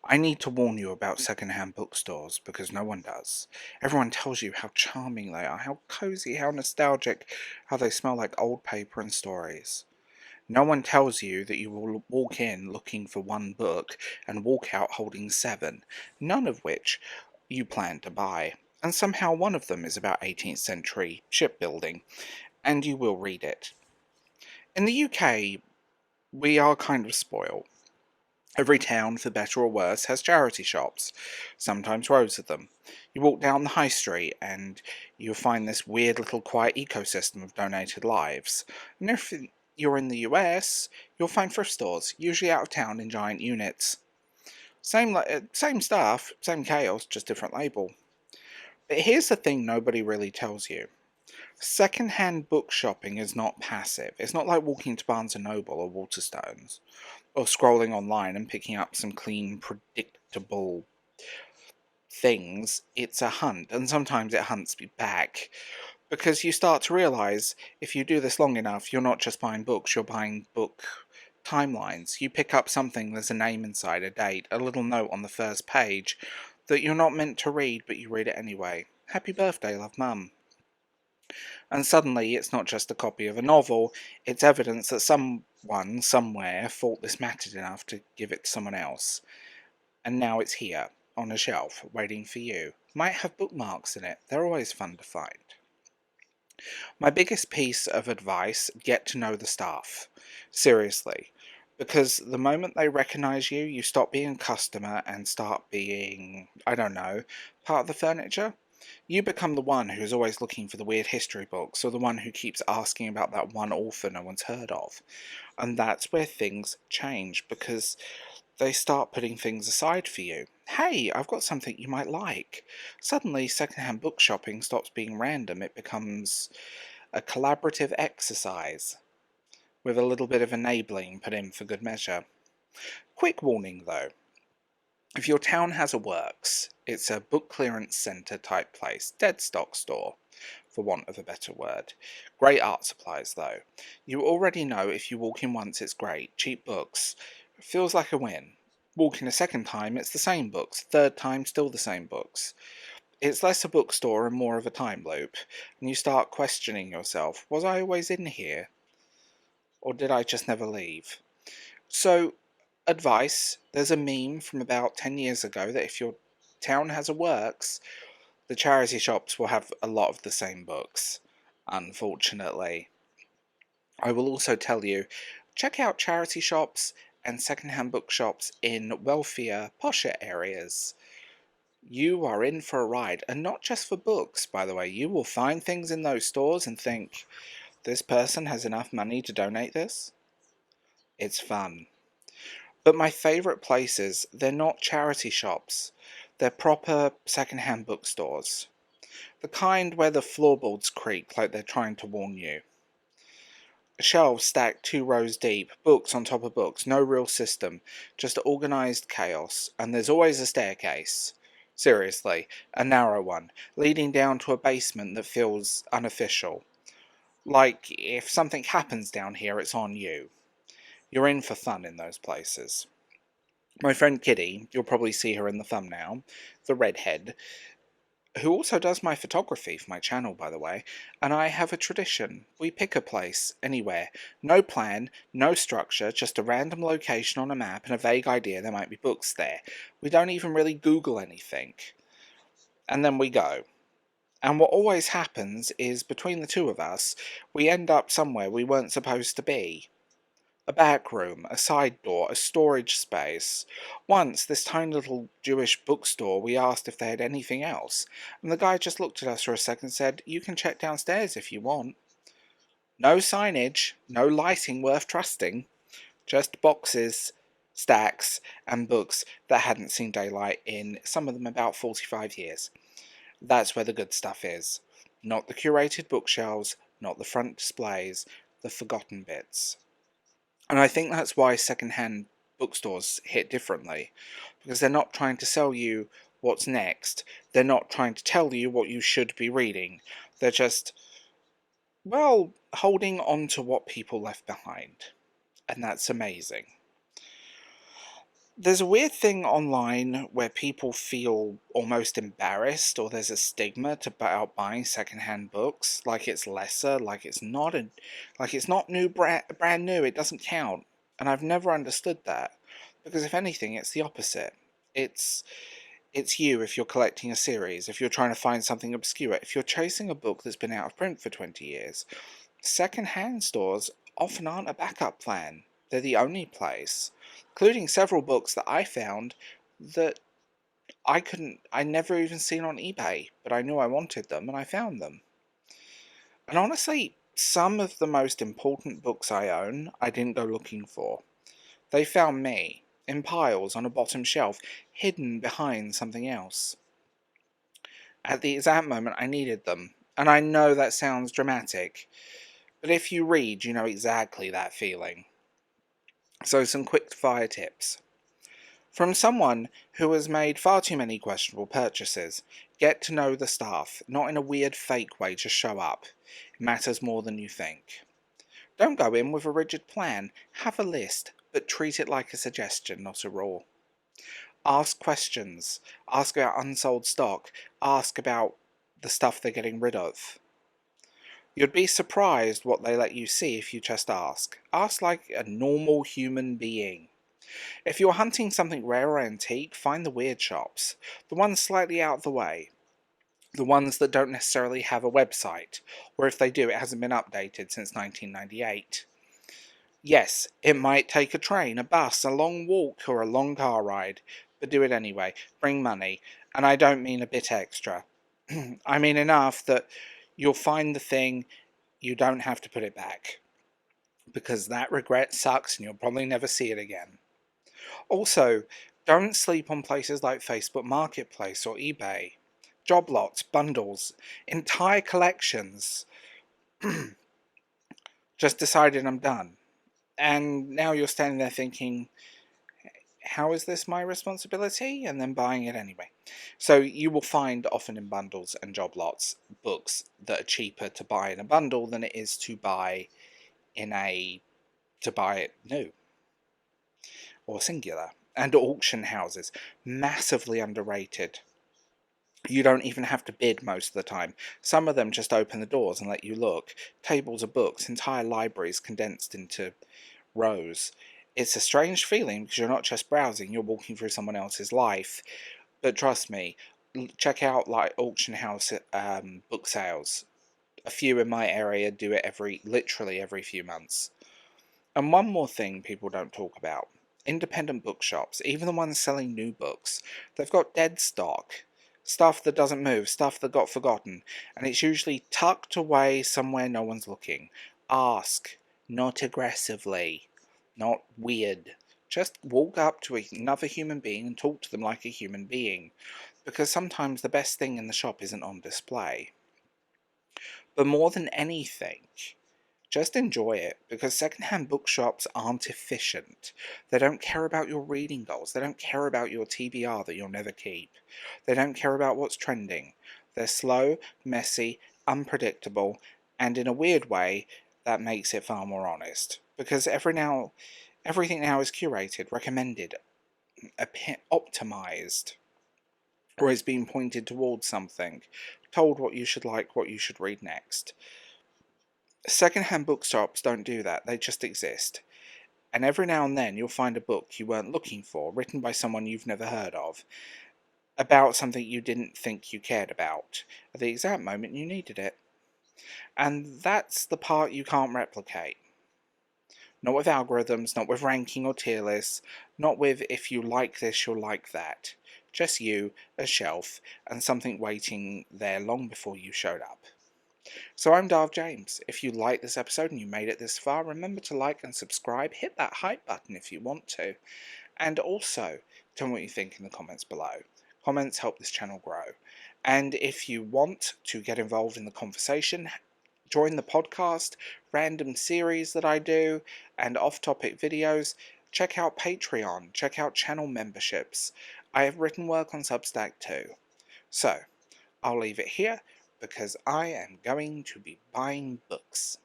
I need to warn you about secondhand bookstores because no one does. Everyone tells you how charming they are, how cozy, how nostalgic, how they smell like old paper and stories. No one tells you that you will walk in looking for one book and walk out holding seven, none of which you plan to buy. And somehow one of them is about 18th century shipbuilding, and you will read it. In the UK, we are kind of spoiled. Every town, for better or worse, has charity shops, sometimes rows of them. You walk down the high street and you'll find this weird little quiet ecosystem of donated lives. And if you're in the US, you'll find thrift stores, usually out of town in giant units. Same stuff, same chaos, just different label. But here's the thing nobody really tells you. Second-hand book shopping is not passive. It's not like walking to Barnes& and Noble or Waterstones, or scrolling online and picking up some clean, predictable things. It's a hunt, and sometimes it hunts me back. Because you start to realise, if you do this long enough, you're not just buying books, you're buying book timelines. You pick up something, there's a name inside, a date, a little note on the first page that you're not meant to read, but you read it anyway. Happy birthday, love, Mum. And suddenly it's not just a copy of a novel, it's evidence that someone, somewhere, thought this mattered enough to give it to someone else. And now it's here, on a shelf, waiting for you. Might have bookmarks in it, they're always fun to find. My biggest piece of advice, get to know the staff. Seriously. Because the moment they recognise you, you stop being a customer and start being, I don't know, part of the furniture. You become the one who's always looking for the weird history books, or the one who keeps asking about that one author no one's heard of. And that's where things change, because they start putting things aside for you. Hey, I've got something you might like. Suddenly, secondhand book shopping stops being random, it becomes a collaborative exercise, with a little bit of enabling put in for good measure. Quick warning though. If your town has a works, it's a book clearance centre type place, dead stock store, for want of a better word. Great art supplies though. You already know if you walk in once it's great, cheap books, feels like a win. Walk in a second time, it's the same books, third time, still the same books. It's less a bookstore and more of a time loop, and you start questioning yourself, was I always in here? Or did I just never leave? So, advice, there's a meme from about 10 years ago that if your town has a works, the charity shops will have a lot of the same books, unfortunately. I will also tell you, check out charity shops and secondhand bookshops in wealthier, posher areas. You are in for a ride, and not just for books, by the way. You will find things in those stores and think, this person has enough money to donate this? It's fun. But my favourite places, they're not charity shops. They're proper second-hand bookstores. The kind where the floorboards creak like they're trying to warn you. Shelves stacked 2 rows deep, books on top of books, no real system, just organised chaos, and there's always a staircase. Seriously, a narrow one, leading down to a basement that feels unofficial. Like, if something happens down here, it's on you. You're in for fun in those places. My friend Kitty, you'll probably see her in the thumbnail, the redhead, who also does my photography for my channel, by the way, and I have a tradition. We pick a place, anywhere. No plan, no structure, just a random location on a map and a vague idea there might be books there. We don't even really Google anything. And then we go. And what always happens is, between the two of us, we end up somewhere we weren't supposed to be. A back room, a side door, a storage space. Once, this tiny little Jewish bookstore, we asked if they had anything else, and the guy just looked at us for a second and said, you can check downstairs if you want. No signage, no lighting worth trusting, just boxes, stacks, and books that hadn't seen daylight in, some of them about 45 years. That's where the good stuff is. Not the curated bookshelves, not the front displays, the forgotten bits. And I think that's why secondhand bookstores hit differently, because they're not trying to sell you what's next. They're not trying to tell you what you should be reading. They're just, well, holding on to what people left behind. And that's amazing. There's a weird thing online where people feel almost embarrassed, or there's a stigma about buying secondhand books, like it's lesser, like it's not brand new. It doesn't count, and I've never understood that, because if anything, it's the opposite. It's it's you if you're collecting a series, if you're trying to find something obscure, if you're chasing a book that's been out of print for 20 years. Second-hand stores often aren't a backup plan. They're the only place, including several books that I found that I never even seen on eBay, but I knew I wanted them and I found them. And honestly, some of the most important books I own, I didn't go looking for. They found me, in piles on a bottom shelf, hidden behind something else. At the exact moment I needed them. And I know that sounds dramatic, but if you read, you know exactly that feeling. So, some quick fire tips. From someone who has made far too many questionable purchases, get to know the staff, not in a weird fake way to show up. It matters more than you think. Don't go in with a rigid plan, have a list, but treat it like a suggestion, not a rule. Ask questions, ask about unsold stock, ask about the stuff they're getting rid of. You'd be surprised what they let you see if you just ask. Ask like a normal human being. If you're hunting something rare or antique, find the weird shops, the ones slightly out of the way, the ones that don't necessarily have a website, or if they do, it hasn't been updated since 1998. Yes, it might take a train, a bus, a long walk, or a long car ride, but do it anyway. Bring money, and I don't mean a bit extra. I mean enough that you'll find the thing, you don't have to put it back, because that regret sucks and you'll probably never see it again. Also, don't sleep on places like Facebook Marketplace or eBay. Job lots, bundles, entire collections. Just decided I'm done. And now you're standing there thinking, how is this my responsibility? And then buying it anyway. So you will find often in bundles and job lots books that are cheaper to buy in a bundle than it is to buy it new or singular. And auction houses, massively underrated. You don't even have to bid most of the time. Some of them just open the doors and let you look. Tables of books, entire libraries condensed into rows. It's a strange feeling because you're not just browsing, you're walking through someone else's life. But trust me, check out like auction house book sales. A few in my area do it literally every few months. And one more thing people don't talk about. Independent bookshops, even the ones selling new books, they've got dead stock. Stuff that doesn't move, stuff that got forgotten, and it's usually tucked away somewhere no one's looking. Ask, not aggressively, not weird. Just walk up to another human being and talk to them like a human being, because sometimes the best thing in the shop isn't on display. But more than anything, just enjoy it, because secondhand bookshops aren't efficient. They don't care about your reading goals. They don't care about your TBR that you'll never keep. They don't care about what's trending. They're slow, messy, unpredictable, and in a weird way, that makes it far more honest. Because everything now is curated, recommended, optimized, or is being pointed towards something, told what you should like, what you should read next. Secondhand bookshops don't do that, they just exist. And every now and then you'll find a book you weren't looking for, written by someone you've never heard of, about something you didn't think you cared about, at the exact moment you needed it. And that's the part you can't replicate. Not with algorithms, not with ranking or tier lists, not with if you like this, you'll like that. Just you, a shelf, and something waiting there long before you showed up. So I'm Dov James. If you like this episode and you made it this far, remember to like and subscribe. Hit that hype button if you want to. And also, tell me what you think in the comments below. Comments help this channel grow. And if you want to get involved in the conversation, join the podcast, random series that I do, and off-topic videos, check out Patreon, check out channel memberships. I have written work on Substack too. So, I'll leave it here, because I am going to be buying books.